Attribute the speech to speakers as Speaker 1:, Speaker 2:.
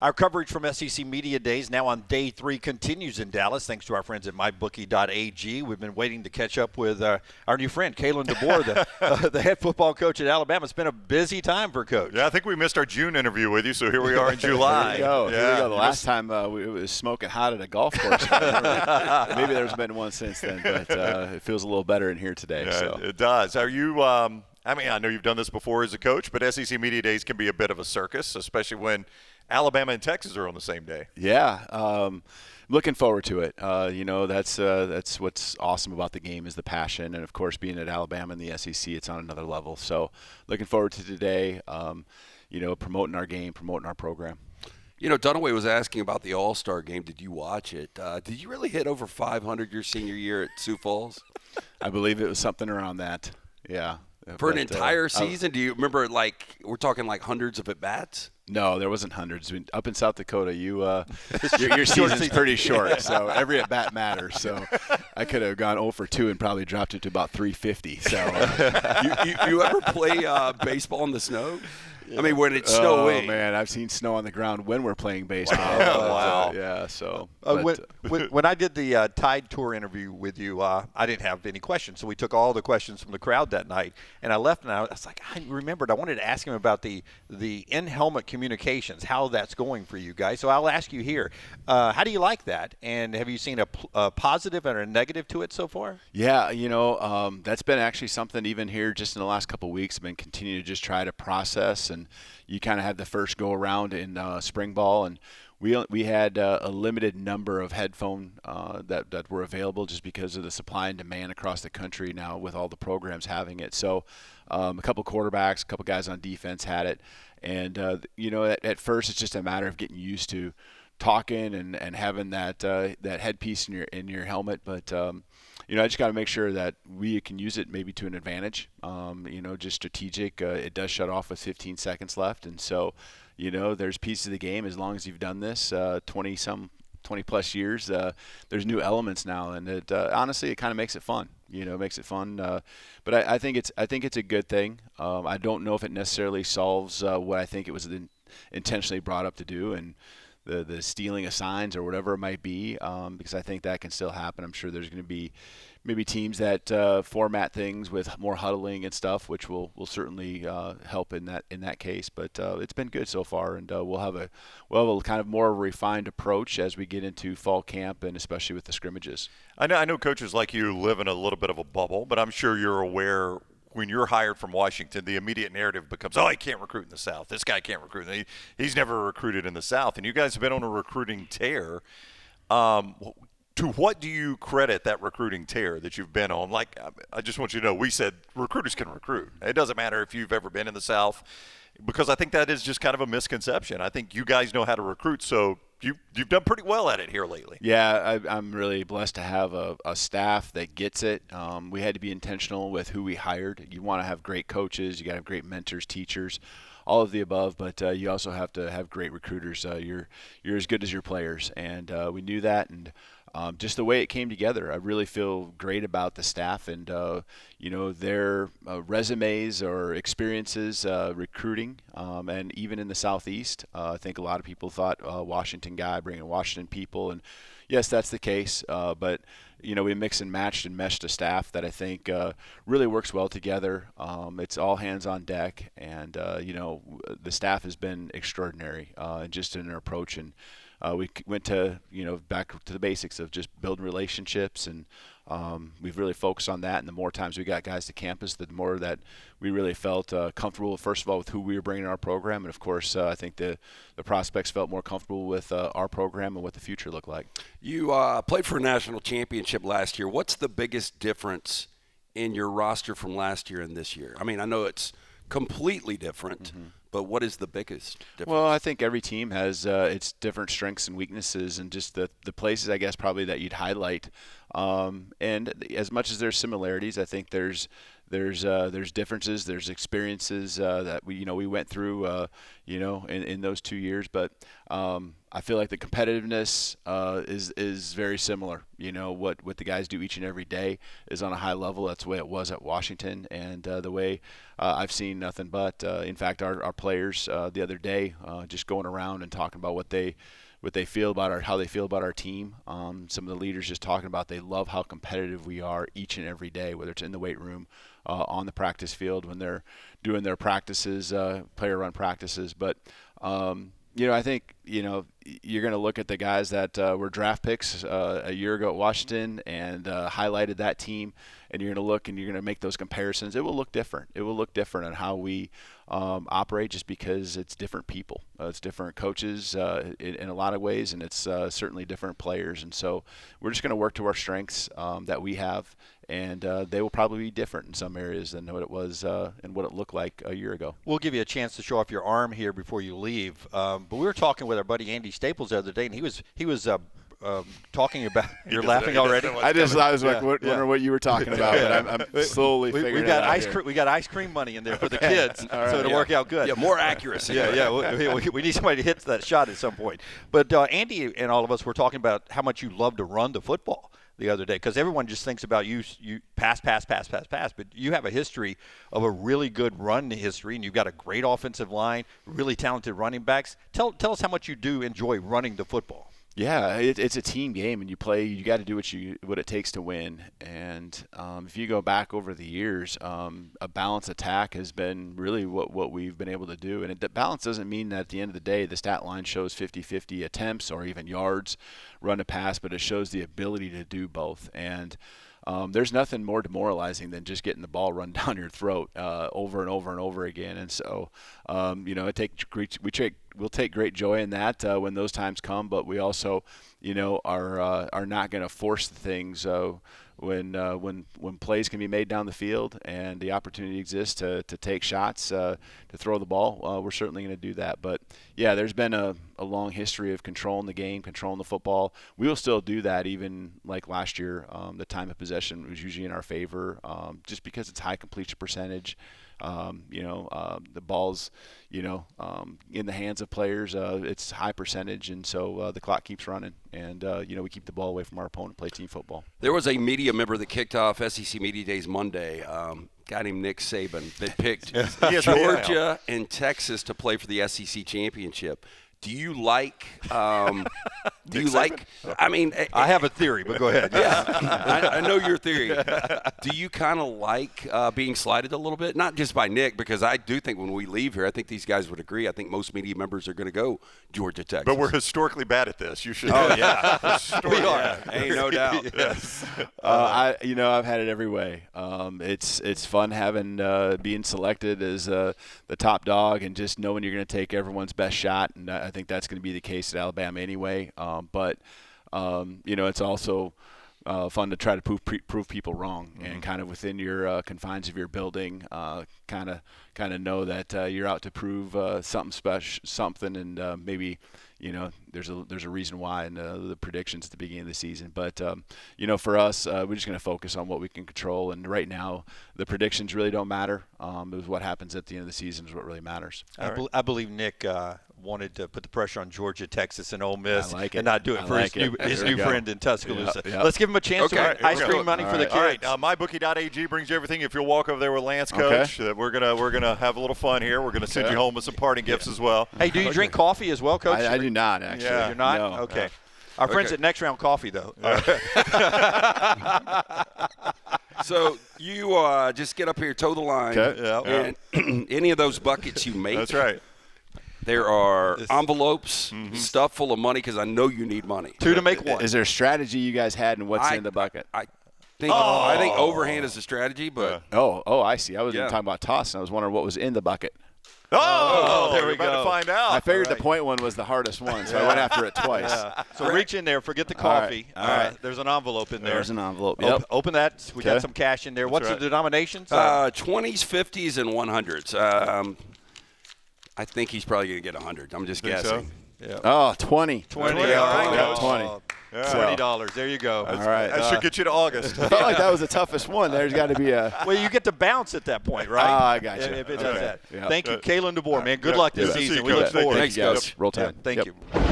Speaker 1: Our coverage from SEC Media Days now on day 3 continues in Dallas, thanks to our friends at MyBookie.ag. We've been waiting to catch up with our new friend, Kalen DeBoer, the head football coach at Alabama. It's been a busy time for Coach.
Speaker 2: Yeah, I think we missed our June interview with you, so here we are in July.
Speaker 3: Here we go.
Speaker 2: Yeah.
Speaker 3: Here we go. The last time it was smoking hot at a golf course. Maybe there's been one since then, but it feels a little better in here today.
Speaker 2: Yeah,
Speaker 3: so.
Speaker 2: it does. Are you I know you've done this before as a coach, but SEC Media Days can be a bit of a circus, especially when Alabama and Texas are on the same day.
Speaker 3: Yeah, looking forward to it. That's what's awesome about the game is the passion, and of course, being at Alabama and the SEC, it's on another level. So, looking forward to today. Promoting our game, promoting our program.
Speaker 4: Dunaway was asking about the All-Star game. Did you watch it? Did you really hit over 500 your senior year at Sioux Falls?
Speaker 3: I believe it was something around that. Yeah.
Speaker 4: For an entire season? Do you remember, we're talking hundreds of at-bats?
Speaker 3: No, there wasn't hundreds. Up in South Dakota, your season's pretty short, so every at-bat matters. So I could have gone 0 for 2 and probably dropped it to about 350. So
Speaker 4: you ever play baseball in the snow? I mean, when it's snowing.
Speaker 3: Oh, man, I've seen snow on the ground when we're playing baseball.
Speaker 2: Wow.
Speaker 3: Yeah, so.
Speaker 1: When I did the Tide Tour interview with you, I didn't have any questions, so we took all the questions from the crowd that night, and I left, and I was like, I remembered I wanted to ask him about the in-helmet communications, how that's going for you guys. So I'll ask you here, how do you like that, and have you seen a positive and a negative to it so far?
Speaker 3: Yeah, that's been actually something even here just in the last couple of weeks. I've been continuing to just try to process, and you kind of had the first go around in spring ball, and we had a limited number of headphone that were available just because of the supply and demand across the country now with all the programs having it. So a couple quarterbacks, a couple guys on defense had it, and at first it's just a matter of getting used to talking and having that headpiece in your helmet, but I just got to make sure that we can use it maybe to an advantage. Just strategic. It does shut off with 15 seconds left, and so there's pieces of the game. As long as you've done this 20 plus years, there's new elements now, and it honestly it kind of makes it fun. Makes it fun. But I think it's a good thing. I don't know if it necessarily solves what I think it was intentionally brought up to do, and the stealing of signs or whatever it might be, because I think that can still happen. I'm sure there's going to be maybe teams that format things with more huddling and stuff, which will certainly help in that case. But it's been good so far, and we'll have a kind of more refined approach as we get into fall camp, and especially with the scrimmages.
Speaker 2: I know coaches like you live in a little bit of a bubble, but I'm sure you're aware when you're hired from Washington, the immediate narrative becomes, he can't recruit in the South. This guy can't recruit. He's never recruited in the South. And you guys have been on a recruiting tear. To what do you credit that recruiting tear that you've been on? I just want you to know, we said recruiters can recruit. It doesn't matter if you've ever been in the South, because I think that is just kind of a misconception. I think you guys know how to recruit, so you've done pretty well at it here lately.
Speaker 3: Yeah, I'm really blessed to have a staff that gets it. We had to be intentional with who we hired. You want to have great coaches. You got to have great mentors, teachers, all of the above. But you also have to have great recruiters. You're as good as your players, and we knew that. And just the way it came together, I really feel great about the staff and their resumes or experiences recruiting, and even in the Southeast. I think a lot of people thought Washington guy, bringing Washington people, and yes, that's the case. But we mix and matched and meshed a staff that I think really works well together. It's all hands on deck, and the staff has been extraordinary just in their approach, and we went to back to the basics of just building relationships, and we've really focused on that. And the more times we got guys to campus, the more that we really felt comfortable, first of all, with who we were bringing in our program, and of course I think the prospects felt more comfortable with our program and what the future looked like.
Speaker 4: You played for a national championship last year. What's the biggest difference in your roster from last year and this year? I mean, I know it's completely different. Mm-hmm. But what is the biggest difference?
Speaker 3: Well, I think every team has its different strengths and weaknesses, and just the places, I guess, probably that you'd highlight. And as much as there's similarities, I think there's there's differences, there's experiences that we went through, in those 2 years. But I feel like the competitiveness is very similar. What the guys do each and every day is on a high level. That's the way it was at Washington, and the way I've seen nothing but. In fact, our players the other day just going around and talking about what they feel about how they feel about our team. Some of the leaders just talking about they love how competitive we are each and every day, whether it's in the weight room, on the practice field, when they're doing their practices, player run practices. But I think you're going to look at the guys that were draft picks a year ago at Washington and highlighted that team, and you're going to look and you're going to make those comparisons. It will look different. It will look different on how we operate, just because it's different people. It's different coaches in a lot of ways, and it's certainly different players. And so we're just going to work to our strengths that we have, and they will probably be different in some areas than what it was and what it looked like a year ago.
Speaker 1: We'll give you a chance to show off your arm here before you leave. But we were talking with our buddy Andy Staples the other day, and he was talking about. You're laughing already.
Speaker 3: I was wondering what you were talking about, but I'm slowly figuring
Speaker 1: we got
Speaker 3: it out here.
Speaker 1: We got ice cream money in there for the kids, so it'll work out good.
Speaker 4: Yeah, more accuracy.
Speaker 1: We need somebody to hit that shot at some point. But Andy and all of us were talking about how much you love to run the football the other day, because everyone just thinks about you pass, but you have a history of a really good run history, and you've got a great offensive line, really talented running backs. Tell us how much you do enjoy running the football.
Speaker 3: Yeah, it's a team game, and you got to do what it takes to win. And if you go back over the years, a balanced attack has been really what we've been able to do. And the balance doesn't mean that at the end of the day the stat line shows 50-50 attempts or even yards run to pass, but it shows the ability to do both. And there's nothing more demoralizing than just getting the ball run down your throat over and over and over again. And so, we'll take great joy in that when those times come. But we also, are not going to force the things when plays can be made down the field and the opportunity exists to take shots, to throw the ball. We're certainly going to do that. But yeah, there's been a long history of controlling the game, controlling the football. We will still do that, even like last year. The time of possession was usually in our favor, just because it's high completion percentage. The ball's, in the hands of players, it's high percentage, and so the clock keeps running, and we keep the ball away from our opponent, play team football.
Speaker 4: There was a media member that kicked off SEC Media Days Monday, guy named Nick Saban, that picked Georgia and Texas to play for the SEC championship. Do you like? I mean,
Speaker 1: I have a theory, but go ahead.
Speaker 4: Yeah, I know your theory. Do you kind of like being slighted a little bit? Not just by Nick, because I do think when we leave here, I think these guys would agree. I think most media members are going to go Georgia, Texas.
Speaker 2: But we're historically bad at this. You should.
Speaker 4: Oh yeah,
Speaker 1: we are.
Speaker 4: Ain't no doubt.
Speaker 2: Yes.
Speaker 3: I've had it every way. It's fun having being selected as the top dog and just knowing you're going to take everyone's best shot, and I think that's going to be the case at Alabama anyway. But it's also fun to try to prove people wrong, and kind of within your confines of your building, kind of know that you're out to prove something special, something, and maybe there's a reason why in the predictions at the beginning of the season. But for us, we're just going to focus on what we can control, and right now the predictions really don't matter. It was what happens at the end of the season is what really matters.
Speaker 1: I believe Nick wanted to put the pressure on Georgia, Texas, and Ole Miss,
Speaker 3: and
Speaker 1: not do it for his new friend in Tuscaloosa. Yep. Let's give him a chance to win ice cream money for the kids.
Speaker 2: All right, mybookie.ag brings you everything. If you'll walk over there with Lance, Coach, we're gonna have a little fun here. We're gonna send you home with some parting gifts as well.
Speaker 1: Hey, do you drink coffee as well, Coach?
Speaker 3: I do not, actually.
Speaker 2: Yeah.
Speaker 1: You're not?
Speaker 3: No.
Speaker 1: Okay. Our friends at Next Round Coffee, though.
Speaker 4: So you just get up here, toe the line, and any of those buckets you make.
Speaker 2: That's right.
Speaker 4: There are envelopes stuffed full of money, because I know you need money.
Speaker 1: Two to make one.
Speaker 3: Is there a strategy you guys had in what's in the bucket?
Speaker 4: I think overhand is the strategy, but
Speaker 3: I see. I wasn't talking about tossing. I was wondering what was in the bucket.
Speaker 2: There we go. About to find out.
Speaker 3: I figured the point one was the hardest one, so I went after it twice.
Speaker 1: Yeah. So reach in there, forget the coffee.
Speaker 3: All right.
Speaker 1: There's an envelope in there.
Speaker 3: There's an envelope. Yep.
Speaker 1: Open that. We got some cash in there. What's the denominations?
Speaker 4: 20s, 50s, and 100s. I think he's probably going to get 100. I'm just guessing.
Speaker 2: So?
Speaker 3: Yeah. 20.
Speaker 1: 20.
Speaker 2: All right,
Speaker 1: Oh,
Speaker 3: 20.
Speaker 1: $20. There you go.
Speaker 3: All right.
Speaker 2: That should get you to August.
Speaker 3: I felt like that was the toughest one. There's got to be a.
Speaker 1: Well, you get to bounce at that point, right?
Speaker 3: I got you.
Speaker 1: If it does
Speaker 3: Okay.
Speaker 1: that.
Speaker 3: Yeah.
Speaker 1: Thank you, Kalen DeBoer, man. Good luck this
Speaker 2: Good to see
Speaker 1: season.
Speaker 2: you,
Speaker 1: We
Speaker 2: Coach.
Speaker 1: look forward.
Speaker 3: Thanks, guys.
Speaker 2: Yep.
Speaker 3: Roll Tide.
Speaker 1: Thank
Speaker 3: Yep.
Speaker 1: you.